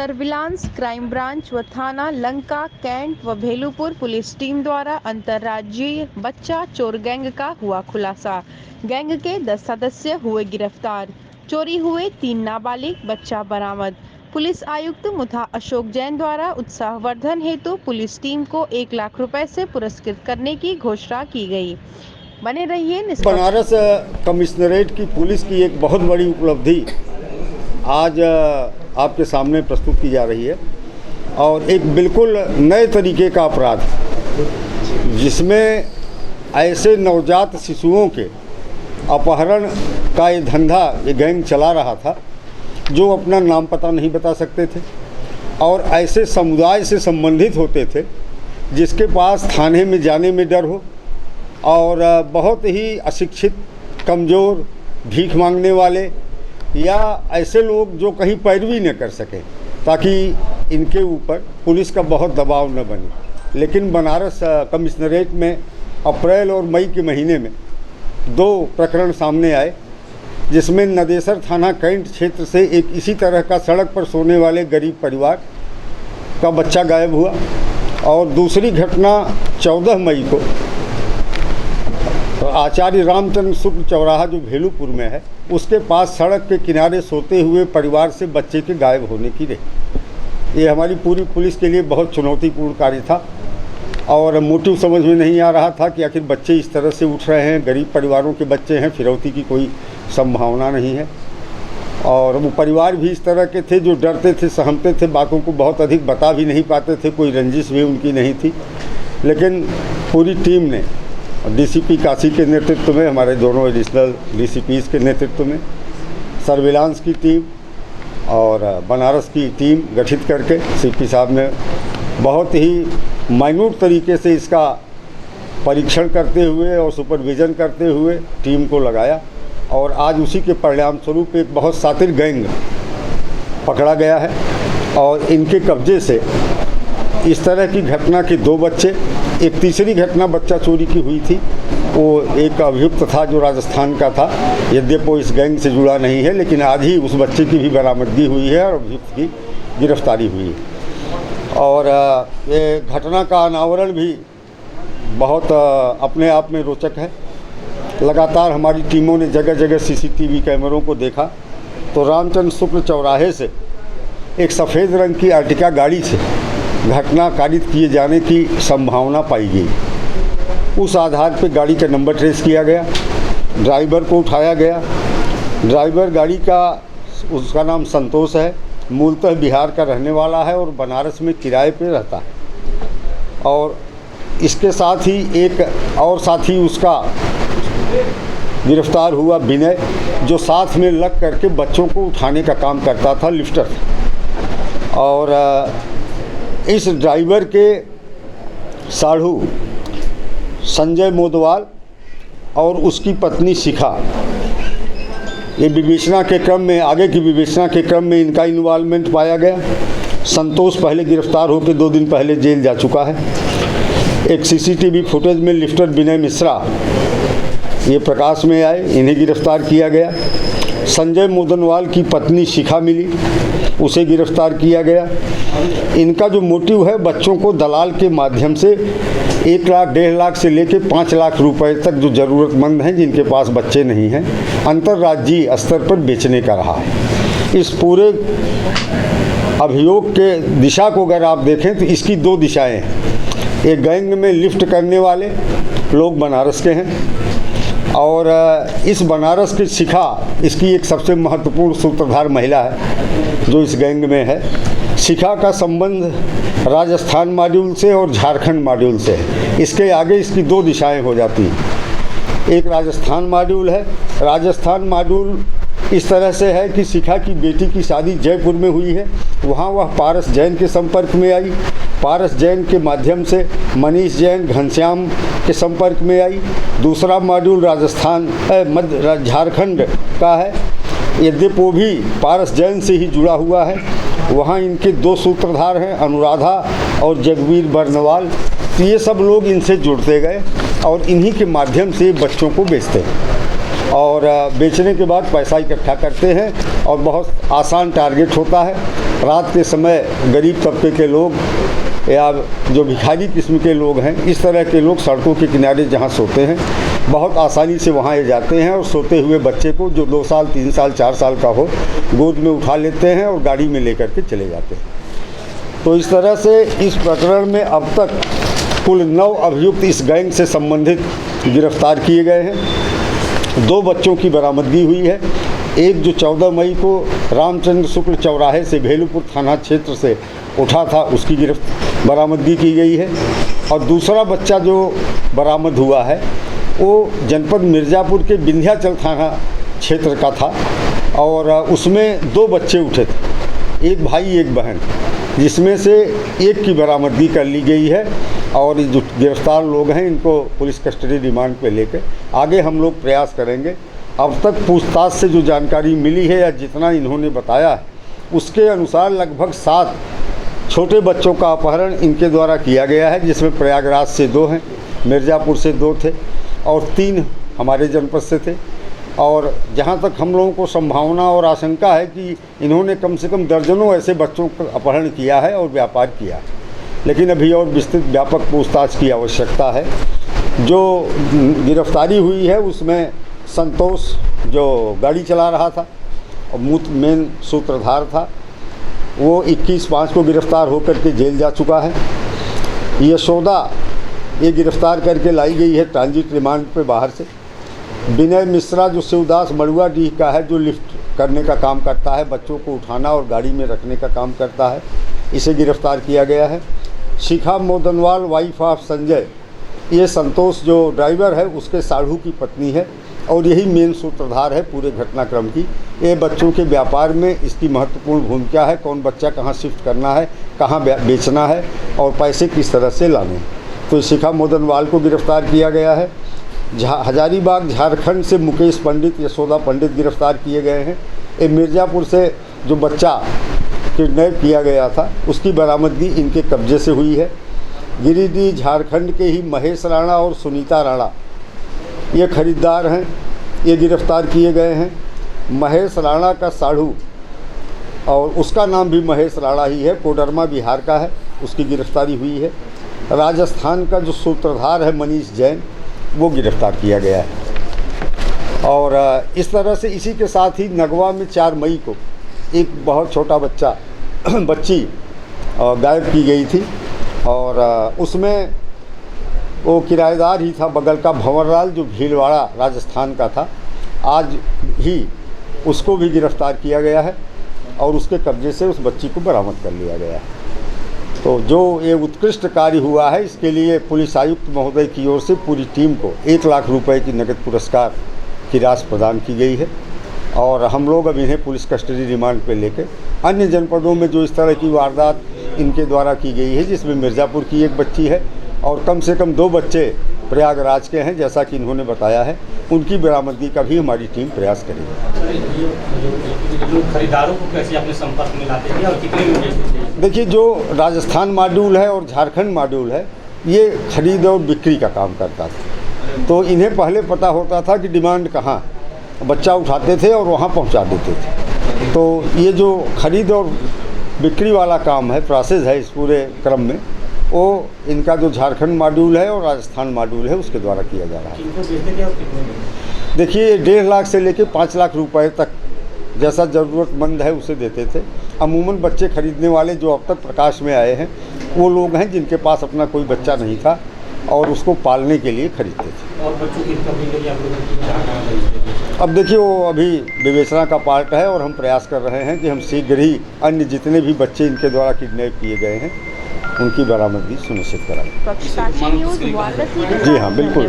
Surveillance crime branch व थाना Lanka cantt व भेलूपुर पुलिस टीम द्वारा अंतर्राज्यीय बच्चा चोर गैंग का हुआ खुलासा। गैंग के 10 सदस्य हुए गिरफ्तार। चोरी हुए 3 नाबालिग बच्चा बरामद। पुलिस आयुक्त मुथा अशोक जैन द्वारा उत्साहवर्धन हेतु पुलिस टीम को 1 लाख रुपए से पुरस्कृत करने की घोषणा की गई। बने रहिए बनारस कमिश्नरेट की पुलिस की एक बहुत बड़ी उपलब्धि आज आपके सामने प्रस्तुत की जा रही है और एक बिल्कुल नए तरीके का अपराध जिसमें ऐसे नवजात शिशुओं के अपहरण का ये धंधा ये गैंग चला रहा था जो अपना नाम पता नहीं बता सकते थे और ऐसे समुदाय से संबंधित होते थे जिसके पास थाने में जाने में डर हो और बहुत ही अशिक्षित, कमज़ोर, भीख मांगने वाले या ऐसे लोग जो कहीं पैरवी न कर सकें ताकि इनके ऊपर पुलिस का बहुत दबाव न बने। लेकिन बनारस कमिश्नरेट में अप्रैल और मई के महीने में 2 प्रकरण सामने आए जिसमें नदेसर थाना कैंट क्षेत्र से एक इसी तरह का सड़क पर सोने वाले गरीब परिवार का बच्चा गायब हुआ और दूसरी घटना 14 मई को आचार्य रामचंद्र शुक्ल चौराहा जो भेलूपुर में है उसके पास सड़क के किनारे सोते हुए परिवार से बच्चे के गायब होने की रही। ये हमारी पूरी पुलिस के लिए बहुत चुनौतीपूर्ण कार्य था और मोटिव समझ में नहीं आ रहा था कि आखिर बच्चे इस तरह से उठ रहे हैं, गरीब परिवारों के बच्चे हैं, फिरौती की कोई संभावना नहीं है और वो परिवार भी इस तरह के थे जो डरते थे, सहमते थे, बातों को बहुत अधिक बता भी नहीं पाते थे, कोई रंजिश भी उनकी नहीं थी। लेकिन पूरी टीम ने डीसीपी काशी के नेतृत्व में, हमारे दोनों एडिशनल डीसीपीज़ के नेतृत्व में, सर्विलांस की टीम और बनारस की टीम गठित करके सीपी साहब ने बहुत ही माइन्यूट तरीके से इसका परीक्षण करते हुए और सुपरविज़न करते हुए टीम को लगाया और आज उसी के परिणाम स्वरूप एक बहुत शातिर गैंग पकड़ा गया है और इनके कब्जे से इस तरह की घटना के 2 बच्चे, एक तीसरी घटना बच्चा चोरी की हुई थी, वो एक अभियुक्त था जो राजस्थान का था, यद्यपि वो इस गैंग से जुड़ा नहीं है, लेकिन आज ही उस बच्चे की भी बरामदगी हुई है और अभियुक्त की गिरफ्तारी हुई है। और ये घटना का अनावरण भी बहुत अपने आप में रोचक है। लगातार हमारी टीमों ने जगह जगह सीसीटीवी कैमरों को देखा तो रामचंद्र शुक्ल चौराहे से एक सफ़ेद रंग की अर्टिका गाड़ी से घटना कारित किए जाने की संभावना पाई गई। उस आधार पर गाड़ी का नंबर ट्रेस किया गया, ड्राइवर को उठाया गया। ड्राइवर गाड़ी का उसका नाम संतोष है, मूलतः बिहार का रहने वाला है और बनारस में किराए पे रहता है और इसके साथ ही एक और साथी उसका गिरफ्तार हुआ, विनय, जो साथ में लग करके बच्चों को उठाने का काम करता था, लिफ्टर। और इस ड्राइवर के साढ़ू संजय मोदवाल और उसकी पत्नी शिखा, ये विवेचना के क्रम में, आगे की विवेचना के क्रम में इनका इन्वॉल्वमेंट पाया गया। संतोष पहले गिरफ्तार होकर 2 दिन पहले जेल जा चुका है। एक सीसीटीवी फुटेज में लिफ्टर विनय मिश्रा ये प्रकाश में आए, इन्हें गिरफ्तार किया गया। संजय मोदनवाल की पत्नी शिखा मिली, उसे गिरफ्तार किया गया। इनका जो मोटिव है बच्चों को दलाल के माध्यम से 1 लाख, 1.5 लाख से लेकर 5 लाख रुपए तक जो ज़रूरतमंद हैं जिनके पास बच्चे नहीं हैं, अंतर्राज्यीय स्तर पर बेचने का रहा है। इस पूरे अभियोग के दिशा को अगर आप देखें तो इसकी 2 दिशाएं हैं। एक गैंग में लिफ्ट करने वाले लोग बनारस के हैं और इस बनारस की शिखा इसकी एक सबसे महत्वपूर्ण सूत्रधार महिला है जो इस गैंग में है। शिखा का संबंध राजस्थान मॉड्यूल से और झारखंड मॉड्यूल से है। इसके आगे इसकी 2 दिशाएं हो जाती हैं। एक राजस्थान मॉड्यूल है। राजस्थान मॉड्यूल इस तरह से है कि शिखा की बेटी की शादी जयपुर में हुई है, वहाँ वह पारस जैन के संपर्क में आई। पारस जैन के माध्यम से मनीष जैन घनश्याम के संपर्क में आई। दूसरा मॉड्यूल राजस्थान मध्य झारखंड का है, यद्यपि वो भी पारस जैन से ही जुड़ा हुआ है। वहाँ इनके 2 सूत्रधार हैं, अनुराधा और जगवीर बर्नवाल। तो ये सब लोग इनसे जुड़ते गए और इन्हीं के माध्यम से बच्चों को बेचते हैं और बेचने के बाद पैसा इकट्ठा करते हैं और बहुत आसान टारगेट होता है। रात के समय गरीब तबके के लोग या जो भिखारी किस्म के लोग हैं, इस तरह के लोग सड़कों के किनारे जहाँ सोते हैं, बहुत आसानी से वहाँ ये जाते हैं और सोते हुए बच्चे को, जो 2 साल 3 साल 4 साल का हो, गोद में उठा लेते हैं और गाड़ी में लेकर के चले जाते हैं। तो इस तरह से इस प्रकरण में अब तक कुल 9 अभियुक्त इस गैंग से संबंधित गिरफ्तार किए गए हैं। 2 बच्चों की बरामदगी हुई है। एक जो 14 मई को रामचंद्र शुक्ल चौराहे से भेलूपुर थाना क्षेत्र से उठा था, उसकी बरामदगी की गई है। और दूसरा बच्चा जो बरामद हुआ है वो जनपद मिर्ज़ापुर के विंध्याचल थाना क्षेत्र का था और उसमें 2 बच्चे उठे थे, एक भाई एक बहन, जिसमें से एक की बरामदगी कर ली गई है। और जो गिरफ्तार लोग हैं इनको पुलिस कस्टडी रिमांड पे लेकर आगे हम लोग प्रयास करेंगे। अब तक पूछताछ से जो जानकारी मिली है या जितना इन्होंने बताया है, उसके अनुसार लगभग 7 छोटे बच्चों का अपहरण इनके द्वारा किया गया है, जिसमें प्रयागराज से 2 हैं, मिर्ज़ापुर से 2 थे और 3 हमारे जनपद से थे। और जहाँ तक हम लोगों को संभावना और आशंका है कि इन्होंने कम से कम दर्जनों ऐसे बच्चों का अपहरण किया है और व्यापार किया है, लेकिन अभी और विस्तृत व्यापक पूछताछ की आवश्यकता है। जो गिरफ्तारी हुई है उसमें संतोष जो गाड़ी चला रहा था और मेन सूत्रधार था, वो 21/5 को गिरफ्तार होकर के जेल जा चुका है। यशोदा ये गिरफ्तार करके लाई गई है ट्रांजिट रिमांड पे बाहर से। विनय मिश्रा जो शिवदास मड़ुआडीह का है, जो लिफ्ट करने का काम करता है, बच्चों को उठाना और गाड़ी में रखने का काम करता है, इसे गिरफ्तार किया गया है। शिखा मोदनवाल वाइफ ऑफ संजय, ये संतोष जो ड्राइवर है उसके साढ़ू की पत्नी है और यही मेन सूत्रधार है पूरे घटनाक्रम की। ये बच्चों के व्यापार में इसकी महत्वपूर्ण भूमिका है, कौन बच्चा कहाँ शिफ्ट करना है, कहाँ बेचना है और पैसे किस तरह से लाने हैं। तो शिखा मोदनवाल को गिरफ्तार किया गया है। हजारीबाग झारखंड से मुकेश पंडित, यशोदा पंडित गिरफ्तार किए गए हैं। ये मिर्ज़ापुर से जो बच्चा किडनैप किया गया था उसकी बरामदगी इनके कब्जे से हुई है। गिरिडीह झारखंड के ही महेश राणा और सुनीता राणा ये खरीदार हैं, ये गिरफ्तार किए गए हैं। महेश राणा का साढ़ू और उसका नाम भी महेश राणा ही है, कोडरमा बिहार का है, उसकी गिरफ्तारी हुई है। राजस्थान का जो सूत्रधार है मनीष जैन, वो गिरफ्तार किया गया है। और इस तरह से इसी के साथ ही नगवा में 4 मई को एक बहुत छोटा बच्ची गायब की गई थी और उसमें वो किराएदार ही था बगल का भंवरलाल, जो भीलवाड़ा राजस्थान का था। आज ही उसको भी गिरफ्तार किया गया है और उसके कब्जे से उस बच्ची को बरामद कर लिया गया है। तो जो ये उत्कृष्ट कार्य हुआ है, इसके लिए पुलिस आयुक्त महोदय की ओर से पूरी टीम को 1 लाख रुपए की नगद पुरस्कार की राशि प्रदान की गई है। और हम लोग अब इन्हें पुलिस कस्टडी रिमांड पे लेकर अन्य जनपदों में जो इस तरह की वारदात इनके द्वारा की गई है, जिसमें मिर्ज़ापुर की एक बच्ची है और कम से कम 2 बच्चे प्रयागराज के हैं, जैसा कि इन्होंने बताया है, उनकी बरामदगी का भी हमारी टीम प्रयास करेगी। खरीदारों को कैसे अपने संपर्क में लाते थे और कितने में बेचते थे? देखिए, जो राजस्थान मॉड्यूल है और झारखंड मॉड्यूल है, ये खरीद और बिक्री का काम करता था। तो इन्हें पहले पता होता था कि डिमांड कहाँ, बच्चा उठाते थे और वहाँ पहुँचा देते थे। तो ये जो खरीद और बिक्री वाला काम है, प्रोसेस है, इस पूरे क्रम में वो इनका जो झारखंड मॉड्यूल है और राजस्थान मॉड्यूल है उसके द्वारा किया जा रहा है। किनको बेचते थे और कितने में? देखिए, 1.5 लाख से लेकर 5 लाख रुपए तक जैसा ज़रूरतमंद है उसे देते थे। अमूमन बच्चे खरीदने वाले जो अब तक प्रकाश में आए हैं वो लोग हैं जिनके पास अपना कोई बच्चा नहीं था और उसको पालने के लिए खरीदते थे। और बच्चों की रिकवरी के लिए आप लोगों की कहाँ बेचते थे? अब देखिए, वो अभी विवेचना का पार्ट है और हम प्रयास कर रहे हैं कि हम शीघ्र ही अन्य जितने भी बच्चे इनके द्वारा किडनैप किए गए हैं उनकी बरामदगी सुनिश्चित कराएं। पक्षकाशी न्यूज़ वाराणसी। जी हाँ, बिल्कुल।